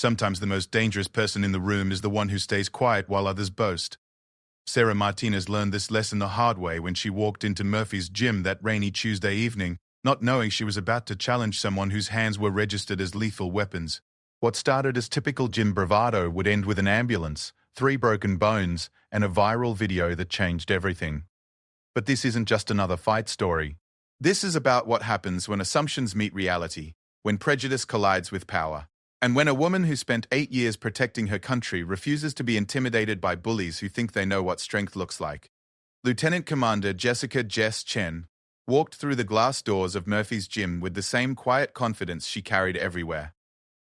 Sometimes the most dangerous person in the room is the one who stays quiet while others boast. Sarah Martinez learned this lesson the hard way when she walked into Murphy's gym that rainy Tuesday evening, not knowing she was about to challenge someone whose hands were registered as lethal weapons. What started as typical gym bravado would end with an ambulance, 3 broken bones, and a viral video that changed everything. But this isn't just another fight story. This is about what happens when assumptions meet reality, when prejudice collides with power, and when a woman who spent 8 years protecting her country refuses to be intimidated by bullies who think they know what strength looks like. Lieutenant Commander Jessica Jess Chen walked through the glass doors of Murphy's gym with the same quiet confidence she carried everywhere.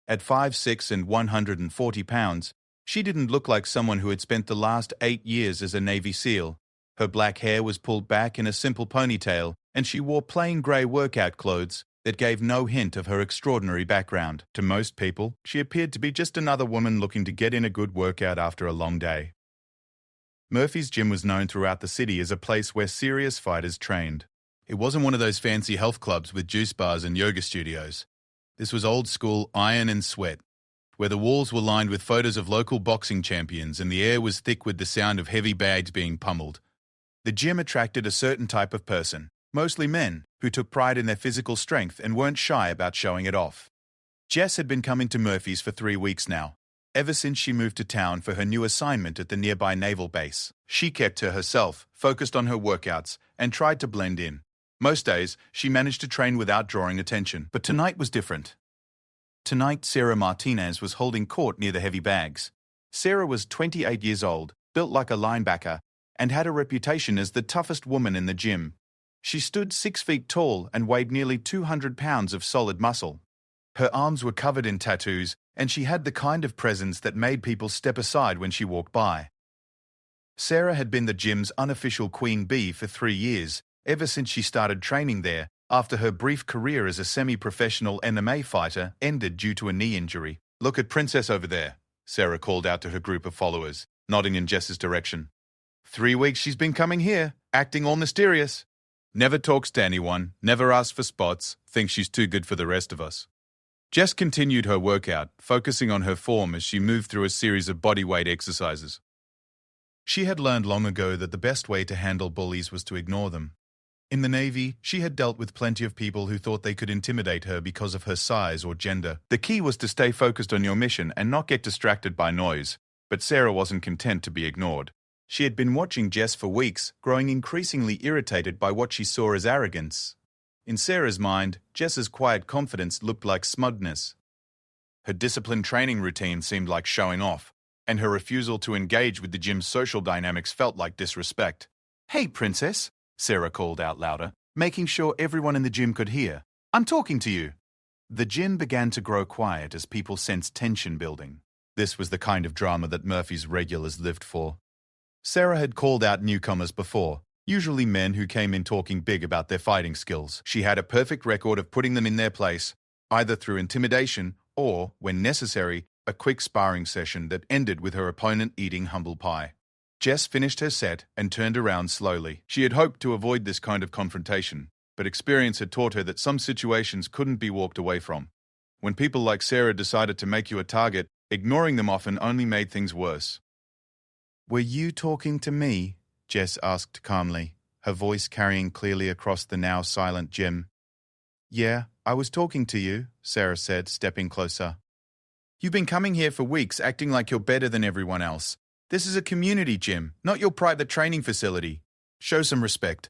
At 5'6" and 140 pounds, she didn't look like someone who had spent the last 8 years as a Navy SEAL. Her black hair was pulled back in a simple ponytail, and she wore plain grey workout clothes that gave no hint of her extraordinary background. To most people, she appeared to be just another woman looking to get in a good workout after a long day. Murphy's gym was known throughout the city as a place where serious fighters trained. It wasn't one of those fancy health clubs with juice bars and yoga studios. This was old-school iron and sweat, where the walls were lined with photos of local boxing champions and the air was thick with the sound of heavy bags being pummeled. The gym attracted a certain type of person, mostly men, who took pride in their physical strength and weren't shy about showing it off. Jess had been coming to Murphy's for 3 weeks now, ever since she moved to town for her new assignment at the nearby naval base. She kept to herself, focused on her workouts, and tried to blend in. Most days, she managed to train without drawing attention, but tonight was different. Tonight, Sarah Martinez was holding court near the heavy bags. Sarah was 28 years old, built like a linebacker, and had a reputation as the toughest woman in the gym. She stood 6 feet tall and weighed nearly 200 pounds of solid muscle. Her arms were covered in tattoos, and she had the kind of presence that made people step aside when she walked by. Sarah had been the gym's unofficial queen bee for 3 years, ever since she started training there, after her brief career as a semi-professional MMA fighter ended due to a knee injury. "Look at Princess over there," Sarah called out to her group of followers, nodding in Jess's direction. 3 weeks she's been coming here, acting all mysterious. Never talks to anyone, never asks for spots, thinks she's too good for the rest of us. Jess continued her workout, focusing on her form as she moved through a series of bodyweight exercises. She had learned long ago that the best way to handle bullies was to ignore them. In the Navy, she had dealt with plenty of people who thought they could intimidate her because of her size or gender. The key was to stay focused on your mission and not get distracted by noise, but Sarah wasn't content to be ignored. She had been watching Jess for weeks, growing increasingly irritated by what she saw as arrogance. In Sarah's mind, Jess's quiet confidence looked like smugness. Her disciplined training routine seemed like showing off, and her refusal to engage with the gym's social dynamics felt like disrespect. "Hey, Princess," Sarah called out louder, making sure everyone in the gym could hear. "I'm talking to you." The gym began to grow quiet as people sensed tension building. This was the kind of drama that Murphy's regulars lived for. Sarah had called out newcomers before, usually men who came in talking big about their fighting skills. She had a perfect record of putting them in their place, either through intimidation or, when necessary, a quick sparring session that ended with her opponent eating humble pie. Jess finished her set and turned around slowly. She had hoped to avoid this kind of confrontation, but experience had taught her that some situations couldn't be walked away from. When people like Sarah decided to make you a target, ignoring them often only made things worse. "Were you talking to me?" Jess asked calmly, her voice carrying clearly across the now silent gym. "Yeah, I was talking to you," Sarah said, stepping closer. "You've been coming here for weeks acting like you're better than everyone else. This is a community gym, not your private training facility. Show some respect."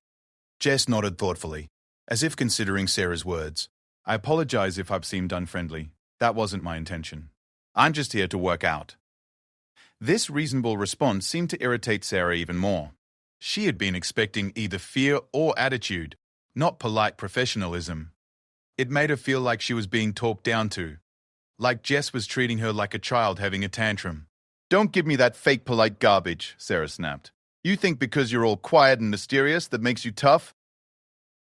Jess nodded thoughtfully, as if considering Sarah's words. "I apologize if I've seemed unfriendly. That wasn't my intention. I'm just here to work out." This reasonable response seemed to irritate Sarah even more. She had been expecting either fear or attitude, not polite professionalism. It made her feel like she was being talked down to, like Jess was treating her like a child having a tantrum. "Don't give me that fake polite garbage," Sarah snapped. "You think because you're all quiet and mysterious that makes you tough?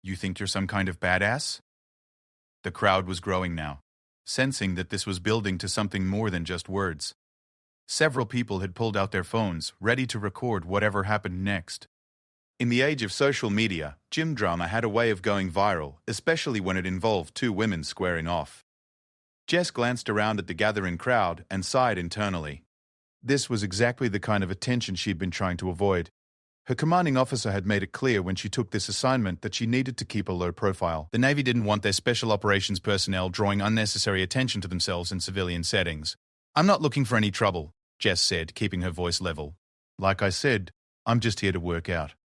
You think you're some kind of badass?" The crowd was growing now, sensing that this was building to something more than just words. Several people had pulled out their phones, ready to record whatever happened next. In the age of social media, gym drama had a way of going viral, especially when it involved 2 women squaring off. Jess glanced around at the gathering crowd and sighed internally. This was exactly the kind of attention she'd been trying to avoid. Her commanding officer had made it clear when she took this assignment that she needed to keep a low profile. The Navy didn't want their special operations personnel drawing unnecessary attention to themselves in civilian settings. "I'm not looking for any trouble," Jess said, keeping her voice level. "Like I said, I'm just here to work out."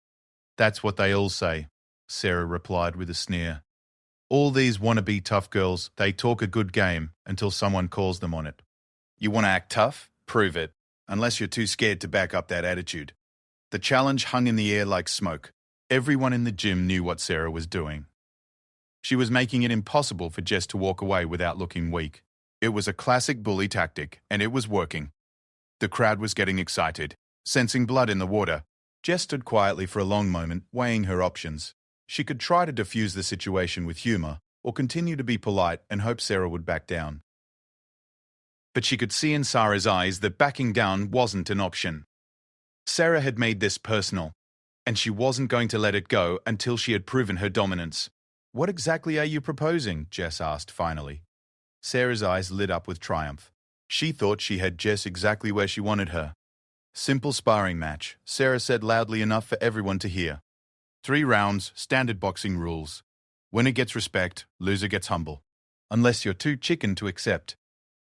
"That's what they all say," Sarah replied with a sneer. "All these wannabe tough girls, they talk a good game until someone calls them on it." "You want to act tough? Prove it. Unless you're too scared to back up that attitude." The challenge hung in the air like smoke. Everyone in the gym knew what Sarah was doing. She was making it impossible for Jess to walk away without looking weak. It was a classic bully tactic, and it was working. The crowd was getting excited. Sensing blood in the water, Jess stood quietly for a long moment, weighing her options. She could try to diffuse the situation with humor, or continue to be polite and hope Sarah would back down. But she could see in Sarah's eyes that backing down wasn't an option. Sarah had made this personal, and she wasn't going to let it go until she had proven her dominance. "What exactly are you proposing?" Jess asked finally. Sarah's eyes lit up with triumph. She thought she had Jess exactly where she wanted her. "Simple sparring match," Sarah said loudly enough for everyone to hear. 3 rounds, standard boxing rules. Winner gets respect, loser gets humble. Unless you're too chicken to accept.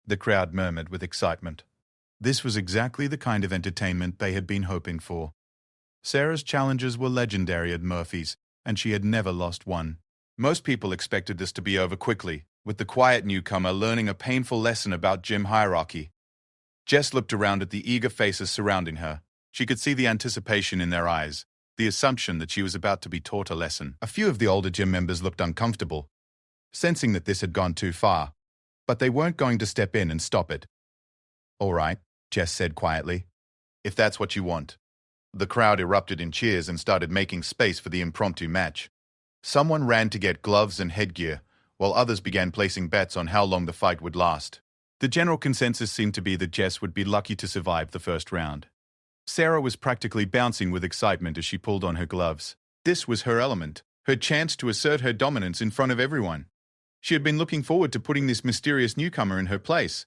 The crowd murmured with excitement. This was exactly the kind of entertainment they had been hoping for. Sarah's challenges were legendary at Murphy's, and she had never lost one. Most people expected this to be over quickly, with the quiet newcomer learning a painful lesson about gym hierarchy. Jess looked around at the eager faces surrounding her. She could see the anticipation in their eyes, the assumption that she was about to be taught a lesson. A few of the older gym members looked uncomfortable, sensing that this had gone too far, but they weren't going to step in and stop it. "All right," Jess said quietly, "if that's what you want." The crowd erupted in cheers and started making space for the impromptu match. Someone ran to get gloves and headgear, while others began placing bets on how long the fight would last. The general consensus seemed to be that Jess would be lucky to survive the first round. Sarah was practically bouncing with excitement as she pulled on her gloves. This was her element, her chance to assert her dominance in front of everyone. She had been looking forward to putting this mysterious newcomer in her place,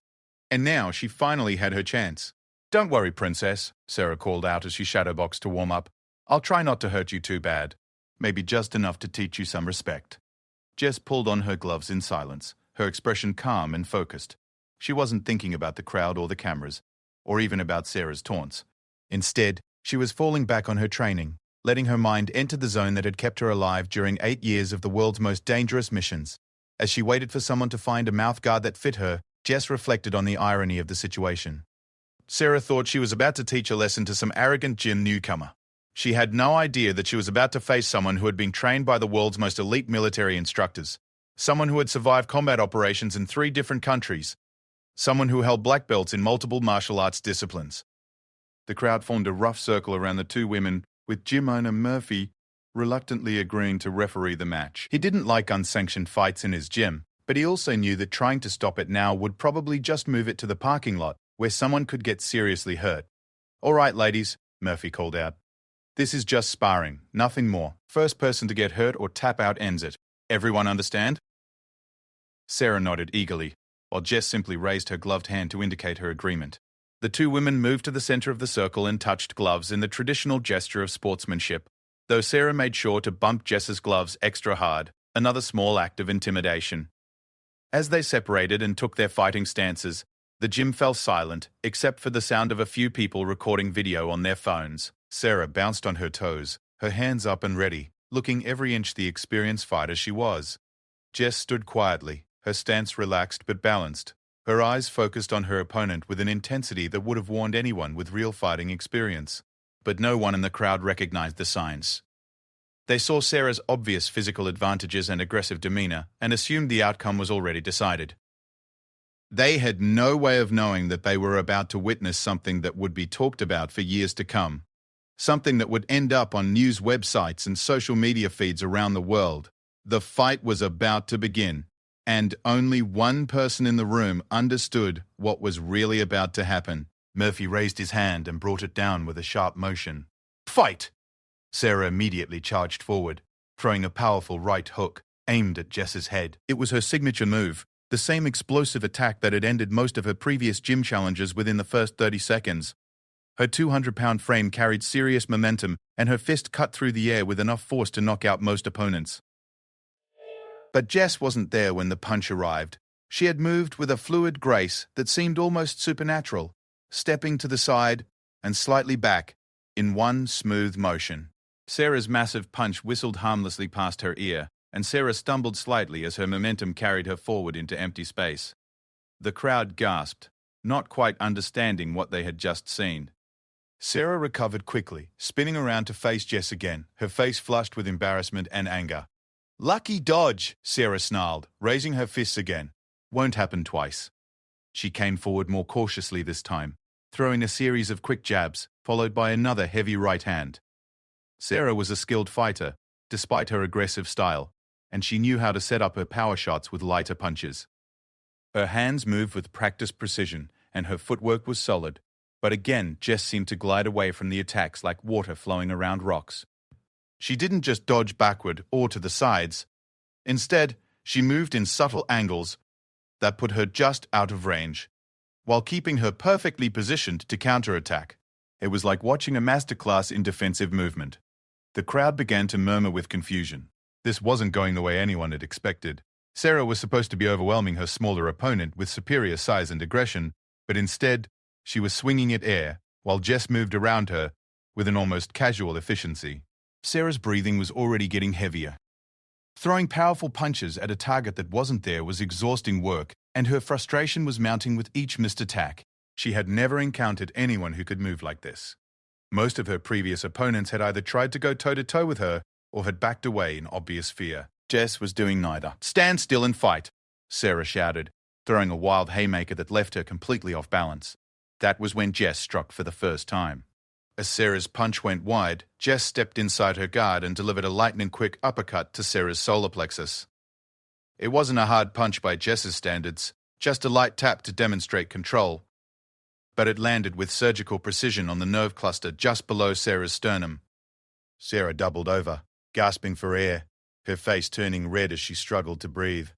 and now she finally had her chance. "Don't worry, princess," Sarah called out as she shadowboxed to warm up. "I'll try not to hurt you too bad. Maybe just enough to teach you some respect." Jess pulled on her gloves in silence, her expression calm and focused. She wasn't thinking about the crowd or the cameras, or even about Sarah's taunts. Instead, she was falling back on her training, letting her mind enter the zone that had kept her alive during 8 years of the world's most dangerous missions. As she waited for someone to find a mouthguard that fit her, Jess reflected on the irony of the situation. Sarah thought she was about to teach a lesson to some arrogant gym newcomer. She had no idea that she was about to face someone who had been trained by the world's most elite military instructors, someone who had survived combat operations in 3 different countries, someone who held black belts in multiple martial arts disciplines. The crowd formed a rough circle around the 2 women, with gym owner Murphy reluctantly agreeing to referee the match. He didn't like unsanctioned fights in his gym, but he also knew that trying to stop it now would probably just move it to the parking lot, where someone could get seriously hurt. "All right, ladies," Murphy called out. "This is just sparring, nothing more. First person to get hurt or tap out ends it. Everyone understand?" Sarah nodded eagerly, while Jess simply raised her gloved hand to indicate her agreement. The 2 women moved to the center of the circle and touched gloves in the traditional gesture of sportsmanship, though Sarah made sure to bump Jess's gloves extra hard, another small act of intimidation. As they separated and took their fighting stances, the gym fell silent, except for the sound of a few people recording video on their phones. Sarah bounced on her toes, her hands up and ready, looking every inch the experienced fighter she was. Jess stood quietly, her stance relaxed but balanced, her eyes focused on her opponent with an intensity that would have warned anyone with real fighting experience. But no one in the crowd recognized the signs. They saw Sarah's obvious physical advantages and aggressive demeanor and assumed the outcome was already decided. They had no way of knowing that they were about to witness something that would be talked about for years to come. Something that would end up on news websites and social media feeds around the world. The fight was about to begin, and only one person in the room understood what was really about to happen. Murphy raised his hand and brought it down with a sharp motion. "Fight!" Sarah immediately charged forward, throwing a powerful right hook, aimed at Jess's head. It was her signature move, the same explosive attack that had ended most of her previous gym challenges within the first 30 seconds. Her 200-pound frame carried serious momentum, and her fist cut through the air with enough force to knock out most opponents. But Jess wasn't there when the punch arrived. She had moved with a fluid grace that seemed almost supernatural, stepping to the side and slightly back in one smooth motion. Sarah's massive punch whistled harmlessly past her ear, and Sarah stumbled slightly as her momentum carried her forward into empty space. The crowd gasped, not quite understanding what they had just seen. Sarah recovered quickly, spinning around to face Jess again, her face flushed with embarrassment and anger. "Lucky dodge," Sarah snarled, raising her fists again. "Won't happen twice." She came forward more cautiously this time, throwing a series of quick jabs, followed by another heavy right hand. Sarah was a skilled fighter, despite her aggressive style, and she knew how to set up her power shots with lighter punches. Her hands moved with practiced precision, and her footwork was solid. But again, Jess seemed to glide away from the attacks like water flowing around rocks. She didn't just dodge backward or to the sides. Instead, she moved in subtle angles that put her just out of range, while keeping her perfectly positioned to counterattack. It was like watching a masterclass in defensive movement. The crowd began to murmur with confusion. This wasn't going the way anyone had expected. Sarah was supposed to be overwhelming her smaller opponent with superior size and aggression, but instead, she was swinging at air, while Jess moved around her with an almost casual efficiency. Sarah's breathing was already getting heavier. Throwing powerful punches at a target that wasn't there was exhausting work, and her frustration was mounting with each missed attack. She had never encountered anyone who could move like this. Most of her previous opponents had either tried to go toe-to-toe with her or had backed away in obvious fear. Jess was doing neither. "Stand still and fight," Sarah shouted, throwing a wild haymaker that left her completely off balance. That was when Jess struck for the first time. As Sarah's punch went wide, Jess stepped inside her guard and delivered a lightning-quick uppercut to Sarah's solar plexus. It wasn't a hard punch by Jess's standards, just a light tap to demonstrate control. But it landed with surgical precision on the nerve cluster just below Sarah's sternum. Sarah doubled over, gasping for air, her face turning red as she struggled to breathe.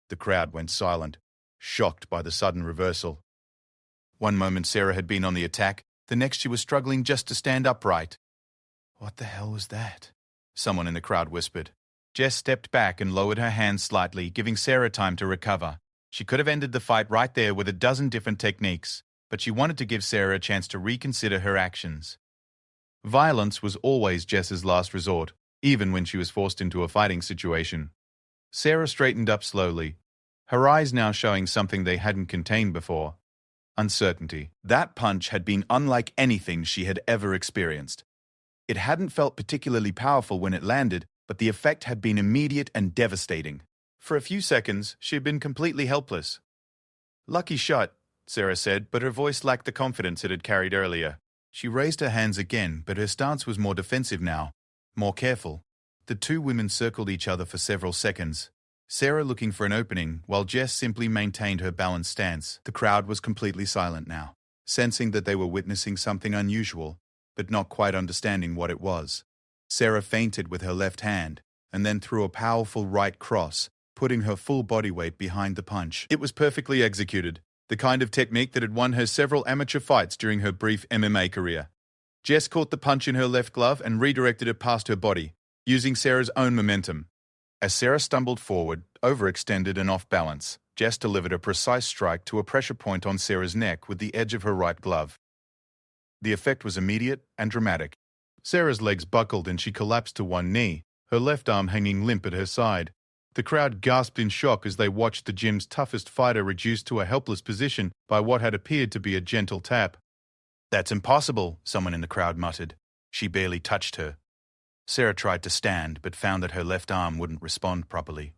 The crowd went silent, shocked by the sudden reversal. One moment Sarah had been on the attack, the next she was struggling just to stand upright. "What the hell was that?" someone in the crowd whispered. Jess stepped back and lowered her hands slightly, giving Sarah time to recover. She could have ended the fight right there with a dozen different techniques, but she wanted to give Sarah a chance to reconsider her actions. Violence was always Jess's last resort, even when she was forced into a fighting situation. Sarah straightened up slowly, her eyes now showing something they hadn't contained before: uncertainty. That punch had been unlike anything she had ever experienced. It hadn't felt particularly powerful when it landed, but the effect had been immediate and devastating. For a few seconds, she had been completely helpless. "Lucky shot," Sarah said, but her voice lacked the confidence it had carried earlier. She raised her hands again, but her stance was more defensive now, more careful. The two women circled each other for several seconds, Sarah looking for an opening, while Jess simply maintained her balanced stance. The crowd was completely silent now, sensing that they were witnessing something unusual, but not quite understanding what it was. Sarah feinted with her left hand, and then threw a powerful right cross, putting her full body weight behind the punch. It was perfectly executed, the kind of technique that had won her several amateur fights during her brief MMA career. Jess caught the punch in her left glove and redirected it past her body, using Sarah's own momentum. As Sarah stumbled forward, overextended and off balance, Jess delivered a precise strike to a pressure point on Sarah's neck with the edge of her right glove. The effect was immediate and dramatic. Sarah's legs buckled and she collapsed to one knee, her left arm hanging limp at her side. The crowd gasped in shock as they watched the gym's toughest fighter reduced to a helpless position by what had appeared to be a gentle tap. "That's impossible," someone in the crowd muttered. "She barely touched her." Sarah tried to stand, but found that her left arm wouldn't respond properly.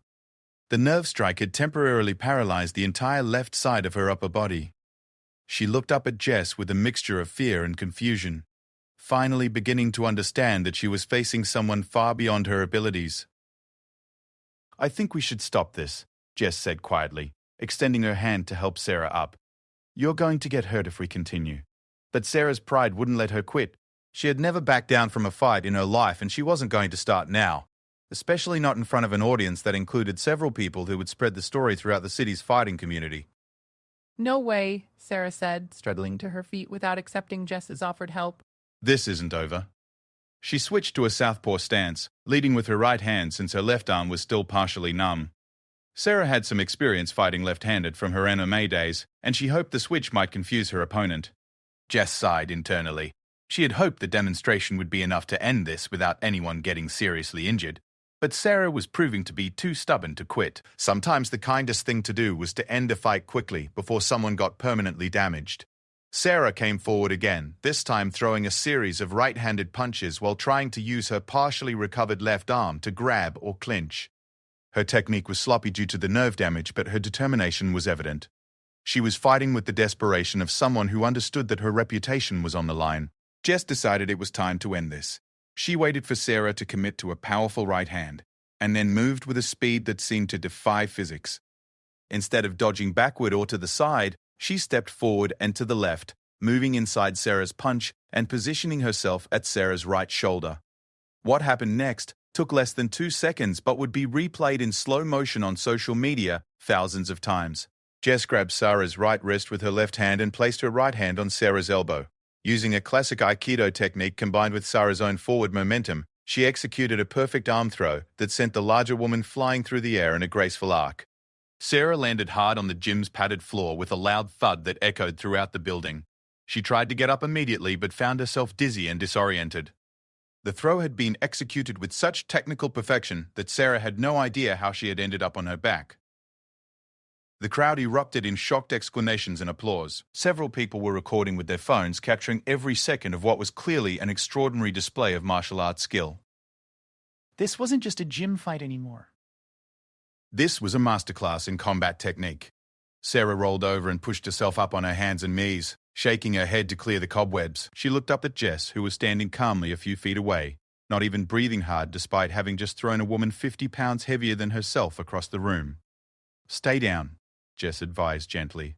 The nerve strike had temporarily paralyzed the entire left side of her upper body. She looked up at Jess with a mixture of fear and confusion, finally beginning to understand that she was facing someone far beyond her abilities. "I think we should stop this," Jess said quietly, extending her hand to help Sarah up. "You're going to get hurt if we continue." But Sarah's pride wouldn't let her quit. She had never backed down from a fight in her life, and she wasn't going to start now. especially not in front of an audience that included several people who would spread the story throughout the city's fighting community. No way, Sarah said, struggling to her feet without accepting Jess's offered help. This isn't over. She switched to a southpaw stance, leading with her right hand since her left arm was still partially numb. Sarah had some experience fighting left-handed from her MMA days, and she hoped the switch might confuse her opponent. Jess sighed internally. She had hoped the demonstration would be enough to end this without anyone getting seriously injured. But Sarah was proving to be too stubborn to quit. Sometimes the kindest thing to do was to end a fight quickly before someone got permanently damaged. Sarah came forward again, this time throwing a series of right-handed punches while trying to use her partially recovered left arm to grab or clinch. Her technique was sloppy due to the nerve damage, but her determination was evident. She was fighting with the desperation of someone who understood that her reputation was on the line. Jess decided it was time to end this. She waited for Sarah to commit to a powerful right hand, and then moved with a speed that seemed to defy physics. Instead of dodging backward or to the side, she stepped forward and to the left, moving inside Sarah's punch and positioning herself at Sarah's right shoulder. What happened next took less than 2 seconds but would be replayed in slow motion on social media thousands of times. Jess grabbed Sarah's right wrist with her left hand and placed her right hand on Sarah's elbow. Using a classic Aikido technique combined with Sarah's own forward momentum, she executed a perfect arm throw that sent the larger woman flying through the air in a graceful arc. Sarah landed hard on the gym's padded floor with a loud thud that echoed throughout the building. She tried to get up immediately but found herself dizzy and disoriented. The throw had been executed with such technical perfection that Sarah had no idea how she had ended up on her back. The crowd erupted in shocked exclamations and applause. Several people were recording with their phones, capturing every second of what was clearly an extraordinary display of martial arts skill. This wasn't just a gym fight anymore. This was a masterclass in combat technique. Sarah rolled over and pushed herself up on her hands and knees, shaking her head to clear the cobwebs. She looked up at Jess, who was standing calmly a few feet away, not even breathing hard despite having just thrown a woman 50 pounds heavier than herself across the room. "Stay down," Jess advised gently.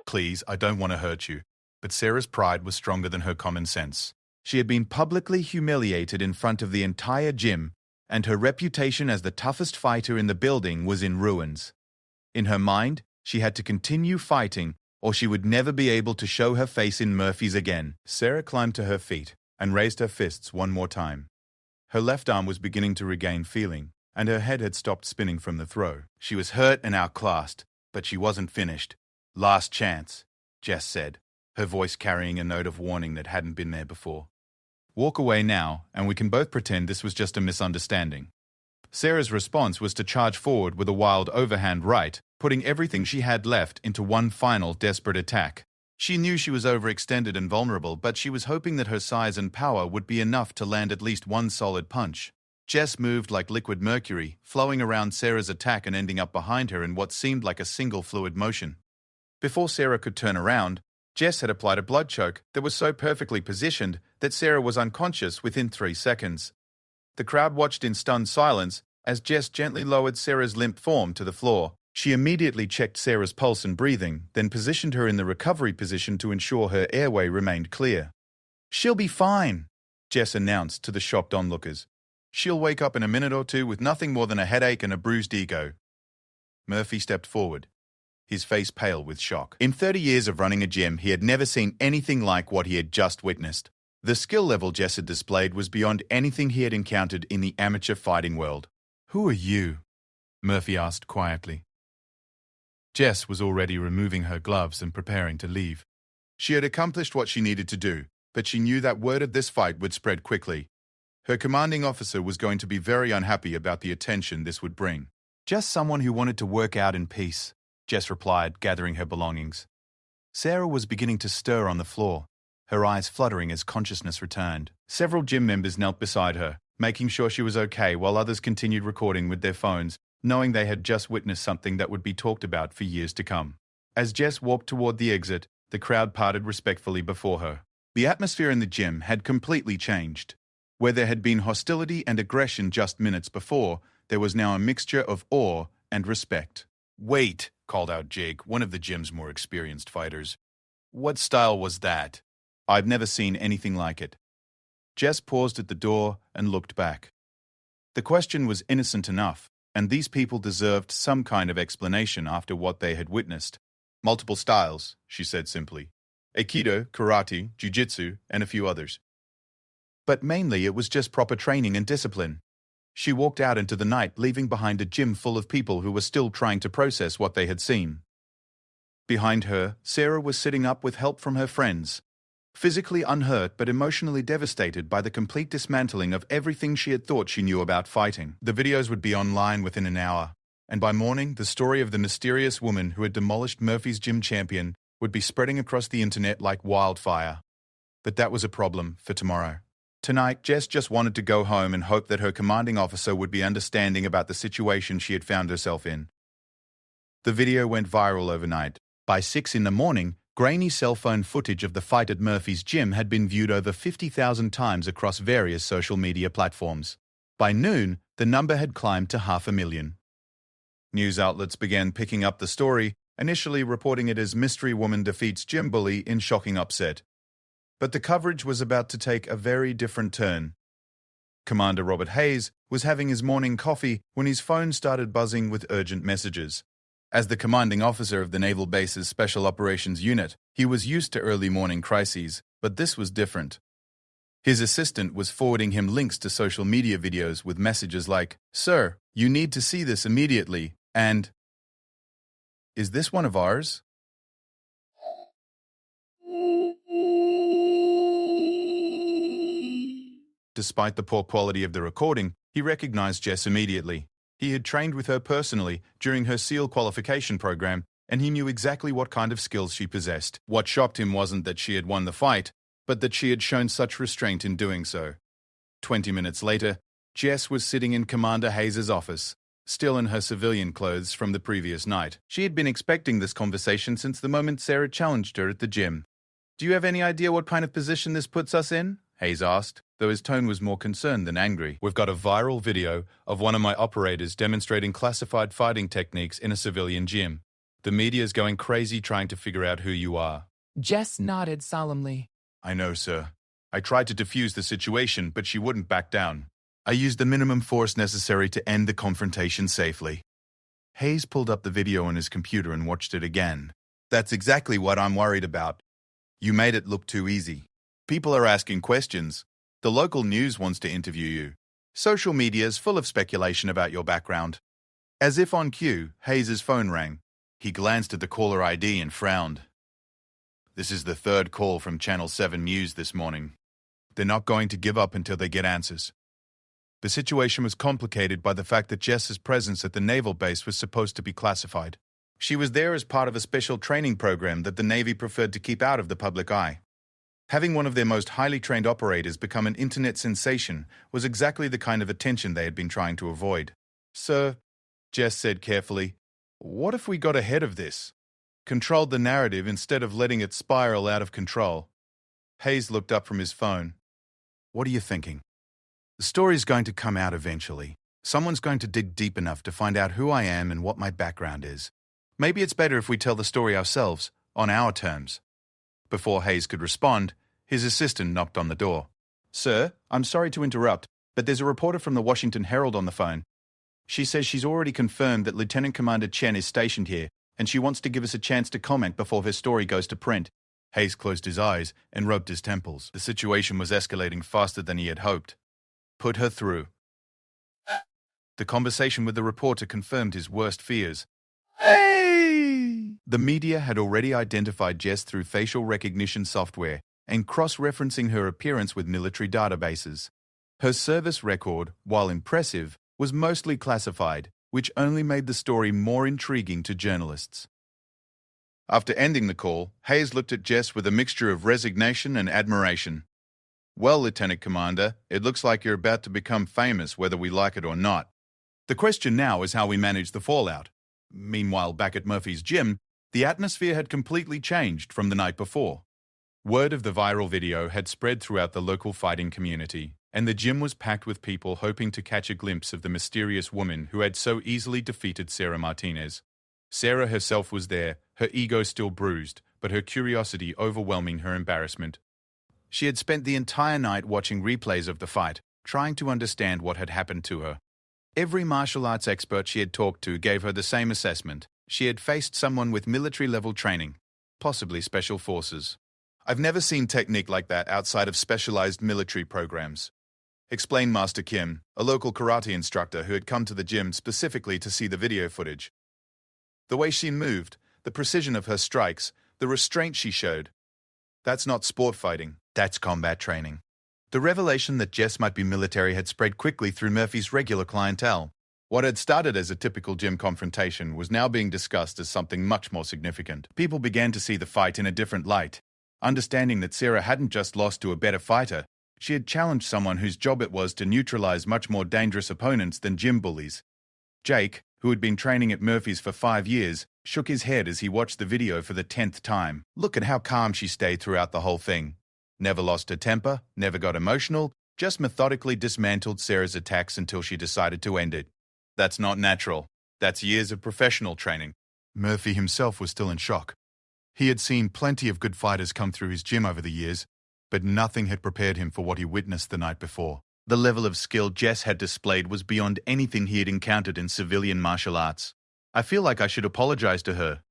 "Please, I don't want to hurt you." But Sarah's pride was stronger than her common sense. She had been publicly humiliated in front of the entire gym, and her reputation as the toughest fighter in the building was in ruins. In her mind, she had to continue fighting, or she would never be able to show her face in Murphy's again. Sarah climbed to her feet and raised her fists one more time. Her left arm was beginning to regain feeling, and her head had stopped spinning from the throw. She was hurt and outclassed, but she wasn't finished. "Last chance," Jess said, her voice carrying a note of warning that hadn't been there before. "Walk away now, and we can both pretend this was just a misunderstanding." Sarah's response was to charge forward with a wild overhand right, putting everything she had left into one final desperate attack. She knew she was overextended and vulnerable, but she was hoping that her size and power would be enough to land at least one solid punch. Jess moved like liquid mercury, flowing around Sarah's attack and ending up behind her in what seemed like a single fluid motion. Before Sarah could turn around, Jess had applied a blood choke that was so perfectly positioned that Sarah was unconscious within 3 seconds. The crowd watched in stunned silence as Jess gently lowered Sarah's limp form to the floor. She immediately checked Sarah's pulse and breathing, then positioned her in the recovery position to ensure her airway remained clear. "She'll be fine," Jess announced to the shocked onlookers. "She'll wake up in a minute or two with nothing more than a headache and a bruised ego." Murphy stepped forward, his face pale with shock. In 30 years of running a gym, he had never seen anything like what he had just witnessed. The skill level Jess had displayed was beyond anything he had encountered in the amateur fighting world. "Who are you?" Murphy asked quietly. Jess was already removing her gloves and preparing to leave. She had accomplished what she needed to do, but she knew that word of this fight would spread quickly. Her commanding officer was going to be very unhappy about the attention this would bring. "Just someone who wanted to work out in peace," Jess replied, gathering her belongings. Sarah was beginning to stir on the floor, her eyes fluttering as consciousness returned. Several gym members knelt beside her, making sure she was okay while others continued recording with their phones, knowing they had just witnessed something that would be talked about for years to come. As Jess walked toward the exit, the crowd parted respectfully before her. The atmosphere in the gym had completely changed. Where there had been hostility and aggression just minutes before, there was now a mixture of awe and respect. "Wait," called out Jake, one of the gym's more experienced fighters. "What style was that?" "I've never seen anything like it." Jess paused at the door and looked back. The question was innocent enough, and these people deserved some kind of explanation after what they had witnessed. Multiple styles, she said simply. Aikido, karate, jiu-jitsu, and a few others. But mainly it was just proper training and discipline. She walked out into the night, leaving behind a gym full of people who were still trying to process what they had seen. Behind her, Sarah was sitting up with help from her friends, physically unhurt but emotionally devastated by the complete dismantling of everything she had thought she knew about fighting. The videos would be online within an hour, and by morning, the story of the mysterious woman who had demolished Murphy's gym champion would be spreading across the internet like wildfire. But that was a problem for tomorrow. Tonight, Jess just wanted to go home and hope that her commanding officer would be understanding about the situation she had found herself in. The video went viral overnight. By 6 in the morning, grainy cell phone footage of the fight at Murphy's gym had been viewed over 50,000 times across various social media platforms. By noon, the number had climbed to 500,000. News outlets began picking up the story, initially reporting it as mystery woman defeats gym bully in shocking upset. But the coverage was about to take a very different turn. Commander Robert Hayes was having his morning coffee when his phone started buzzing with urgent messages. As the commanding officer of the Naval Base's Special Operations Unit, he was used to early morning crises, but this was different. His assistant was forwarding him links to social media videos with messages like, "Sir, you need to see this immediately," and, "Is this one of ours?" Despite the poor quality of the recording, he recognized Jess immediately. He had trained with her personally during her SEAL qualification program, and he knew exactly what kind of skills she possessed. What shocked him wasn't that she had won the fight, but that she had shown such restraint in doing so. 20 minutes later, Jess was sitting in Commander Hayes' office, still in her civilian clothes from the previous night. She had been expecting this conversation since the moment Sarah challenged her at the gym. "Do you have any idea what kind of position this puts us in?" Hayes asked, though his tone was more concerned than angry. "We've got a viral video of one of my operators demonstrating classified fighting techniques in a civilian gym. The media's going crazy trying to figure out who you are." Jess nodded solemnly. "I know, sir. I tried to defuse the situation, but she wouldn't back down. I used the minimum force necessary to end the confrontation safely." Hayes pulled up the video on his computer and watched it again. "That's exactly what I'm worried about. You made it look too easy. People are asking questions. The local news wants to interview you. Social media's full of speculation about your background." As if on cue, Hayes' phone rang. He glanced at the caller ID and frowned. "This is the third call from Channel 7 News this morning. They're not going to give up until they get answers." The situation was complicated by the fact that Jess's presence at the naval base was supposed to be classified. She was there as part of a special training program that the Navy preferred to keep out of the public eye. Having one of their most highly trained operators become an internet sensation was exactly the kind of attention they had been trying to avoid. "Sir," Jess said carefully, "what if we got ahead of this? Controlled the narrative instead of letting it spiral out of control?" Hayes looked up from his phone. "What are you thinking?" "The story's going to come out eventually. Someone's going to dig deep enough to find out who I am and what my background is. Maybe it's better if we tell the story ourselves, on our terms." Before Hayes could respond, his assistant knocked on the door. "Sir, I'm sorry to interrupt, but there's a reporter from the Washington Herald on the phone. She says she's already confirmed that Lieutenant Commander Chen is stationed here, and she wants to give us a chance to comment before her story goes to print." Hayes closed his eyes and rubbed his temples. The situation was escalating faster than he had hoped. "Put her through." The conversation with the reporter confirmed his worst fears. "Hey!" The media had already identified Jess through facial recognition software and cross-referencing her appearance with military databases. Her service record, while impressive, was mostly classified, which only made the story more intriguing to journalists. After ending the call, Hayes looked at Jess with a mixture of resignation and admiration. "Well, Lieutenant Commander, it looks like you're about to become famous whether we like it or not. The question now is how we manage the fallout." Meanwhile, back at Murphy's gym, the atmosphere had completely changed from the night before. Word of the viral video had spread throughout the local fighting community, and the gym was packed with people hoping to catch a glimpse of the mysterious woman who had so easily defeated Sarah Martinez. Sarah herself was there, her ego still bruised, but her curiosity overwhelming her embarrassment. She had spent the entire night watching replays of the fight, trying to understand what had happened to her. Every martial arts expert she had talked to gave her the same assessment. She had faced someone with military-level training, possibly special forces. I've never seen technique like that outside of specialized military programs, explained Master Kim, a local karate instructor who had come to the gym specifically to see the video footage. The way she moved, the precision of her strikes, the restraint she showed. That's not sport fighting, that's combat training. The revelation that Jess might be military had spread quickly through Murphy's regular clientele. What had started as a typical gym confrontation was now being discussed as something much more significant. People began to see the fight in a different light, understanding that Sarah hadn't just lost to a better fighter, she had challenged someone whose job it was to neutralize much more dangerous opponents than gym bullies. Jake, who had been training at Murphy's for 5 years, shook his head as he watched the video for the 10th time. Look at how calm she stayed throughout the whole thing. Never lost her temper, never got emotional, just methodically dismantled Sarah's attacks until she decided to end it. That's not natural. That's years of professional training. Murphy himself was still in shock. He had seen plenty of good fighters come through his gym over the years, but nothing had prepared him for what he witnessed the night before. The level of skill Jess had displayed was beyond anything he had encountered in civilian martial arts. I feel like I should apologize to her,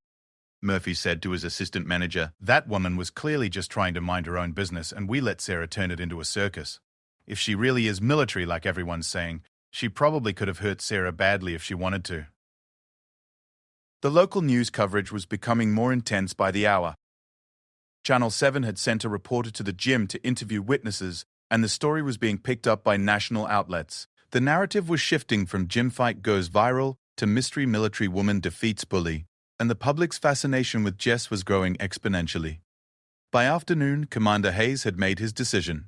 Murphy said to his assistant manager. That woman was clearly just trying to mind her own business, and we let Sarah turn it into a circus. If she really is military like everyone's saying, she probably could have hurt Sarah badly if she wanted to. The local news coverage was becoming more intense by the hour. Channel 7 had sent a reporter to the gym to interview witnesses, and the story was being picked up by national outlets. The narrative was shifting from gym fight goes viral to mystery military woman defeats bully, and the public's fascination with Jess was growing exponentially. By afternoon, Commander Hayes had made his decision.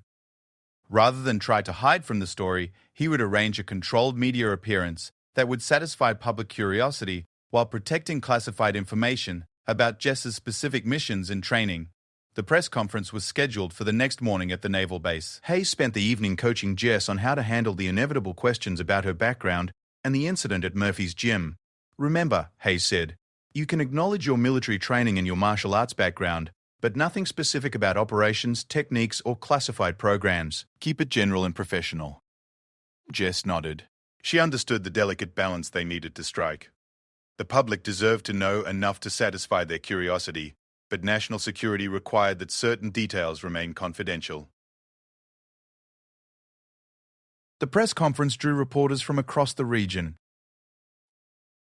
Rather than try to hide from the story, he would arrange a controlled media appearance that would satisfy public curiosity while protecting classified information about Jess's specific missions and training. The press conference was scheduled for the next morning at the naval base. Hayes spent the evening coaching Jess on how to handle the inevitable questions about her background and the incident at Murphy's gym. Remember, Hayes said, you can acknowledge your military training and your martial arts background, but nothing specific about operations, techniques, or classified programs. Keep it general and professional. Jess nodded. She understood the delicate balance they needed to strike. The public deserved to know enough to satisfy their curiosity, but national security required that certain details remain confidential. The press conference drew reporters from across the region.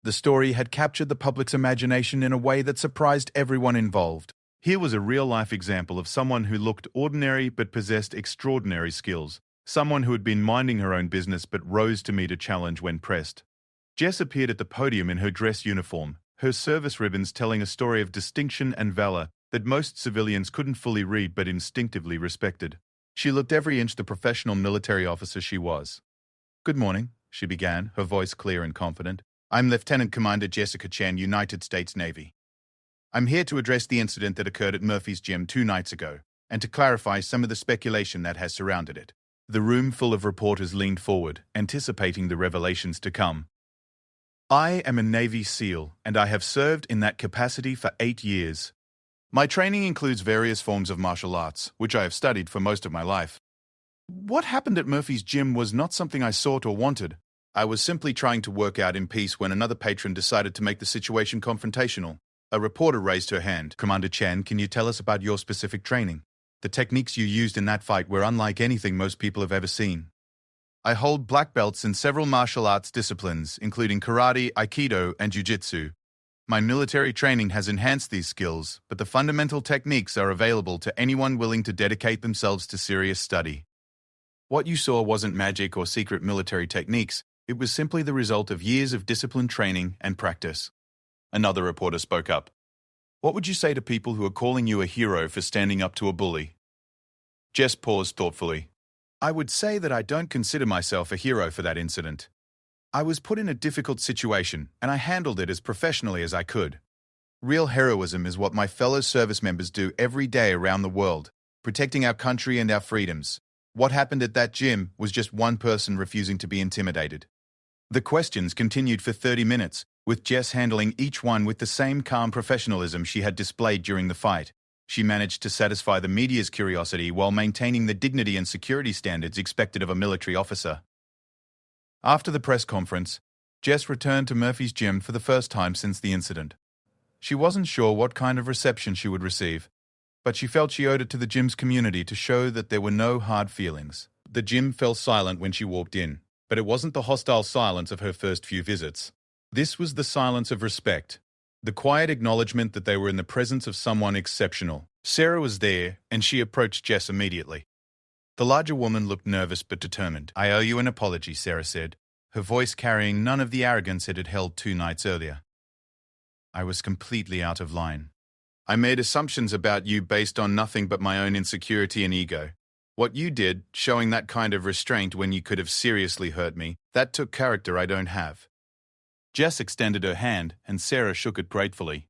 The story had captured the public's imagination in a way that surprised everyone involved. Here was a real-life example of someone who looked ordinary but possessed extraordinary skills, someone who had been minding her own business but rose to meet a challenge when pressed. Jess appeared at the podium in her dress uniform, her service ribbons telling a story of distinction and valor that most civilians couldn't fully read but instinctively respected. She looked every inch the professional military officer she was. Good morning, she began, her voice clear and confident. I'm Lieutenant Commander Jessica Chen, United States Navy. I'm here to address the incident that occurred at Murphy's gym 2 nights ago, and to clarify some of the speculation that has surrounded it. The room full of reporters leaned forward, anticipating the revelations to come. I am a Navy SEAL, and I have served in that capacity for 8 years. My training includes various forms of martial arts, which I have studied for most of my life. What happened at Murphy's gym was not something I sought or wanted. I was simply trying to work out in peace when another patron decided to make the situation confrontational. A reporter raised her hand. Commander Chen, can you tell us about your specific training? The techniques you used in that fight were unlike anything most people have ever seen. I hold black belts in several martial arts disciplines, including karate, aikido, and jiu-jitsu. My military training has enhanced these skills, but the fundamental techniques are available to anyone willing to dedicate themselves to serious study. What you saw wasn't magic or secret military techniques, it was simply the result of years of disciplined training and practice. Another reporter spoke up. What would you say to people who are calling you a hero for standing up to a bully? Jess paused thoughtfully. I would say that I don't consider myself a hero for that incident. I was put in a difficult situation, and I handled it as professionally as I could. Real heroism is what my fellow service members do every day around the world, protecting our country and our freedoms. What happened at that gym was just one person refusing to be intimidated. The questions continued for 30 minutes, with Jess handling each one with the same calm professionalism she had displayed during the fight. She managed to satisfy the media's curiosity while maintaining the dignity and security standards expected of a military officer. After the press conference, Jess returned to Murphy's gym for the first time since the incident. She wasn't sure what kind of reception she would receive, but she felt she owed it to the gym's community to show that there were no hard feelings. The gym fell silent when she walked in, but it wasn't the hostile silence of her first few visits. This was the silence of respect, the quiet acknowledgement that they were in the presence of someone exceptional. Sarah was there, and she approached Jess immediately. The larger woman looked nervous but determined. "I owe you an apology," Sarah said, her voice carrying none of the arrogance it had held 2 nights earlier. "I was completely out of line. I made assumptions about you based on nothing but my own insecurity and ego. What you did, showing that kind of restraint when you could have seriously hurt me, that took character I don't have." Jess extended her hand, and Sarah shook it gratefully.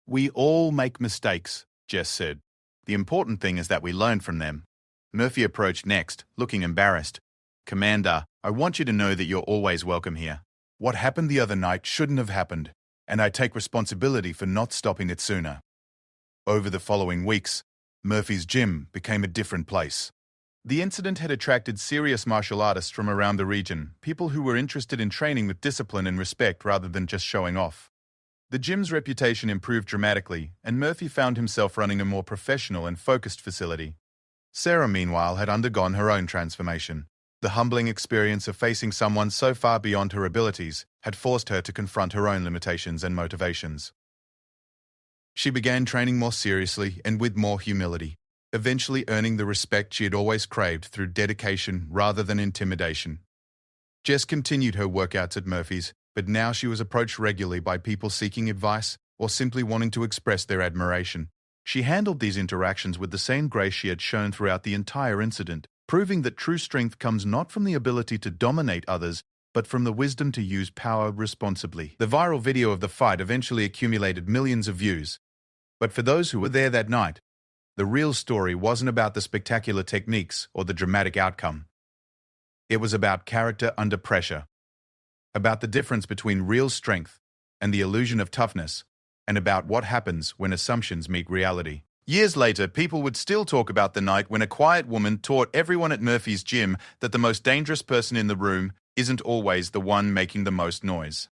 "We all make mistakes," Jess said. "The important thing is that we learn from them." Murphy approached next, looking embarrassed. "Commander, I want you to know that you're always welcome here. What happened the other night shouldn't have happened, and I take responsibility for not stopping it sooner." Over the following weeks, Murphy's gym became a different place. The incident had attracted serious martial artists from around the region, people who were interested in training with discipline and respect rather than just showing off. The gym's reputation improved dramatically, and Murphy found himself running a more professional and focused facility. Sarah, meanwhile, had undergone her own transformation. The humbling experience of facing someone so far beyond her abilities had forced her to confront her own limitations and motivations. She began training more seriously and with more humility, eventually earning the respect she had always craved through dedication rather than intimidation. Jess continued her workouts at Murphy's, but now she was approached regularly by people seeking advice or simply wanting to express their admiration. She handled these interactions with the same grace she had shown throughout the entire incident, proving that true strength comes not from the ability to dominate others, but from the wisdom to use power responsibly. The viral video of the fight eventually accumulated millions of views. But for those who were there that night, the real story wasn't about the spectacular techniques or the dramatic outcome. It was about character under pressure, about the difference between real strength and the illusion of toughness, and about what happens when assumptions meet reality. Years later, people would still talk about the night when a quiet woman taught everyone at Murphy's gym that the most dangerous person in the room isn't always the one making the most noise.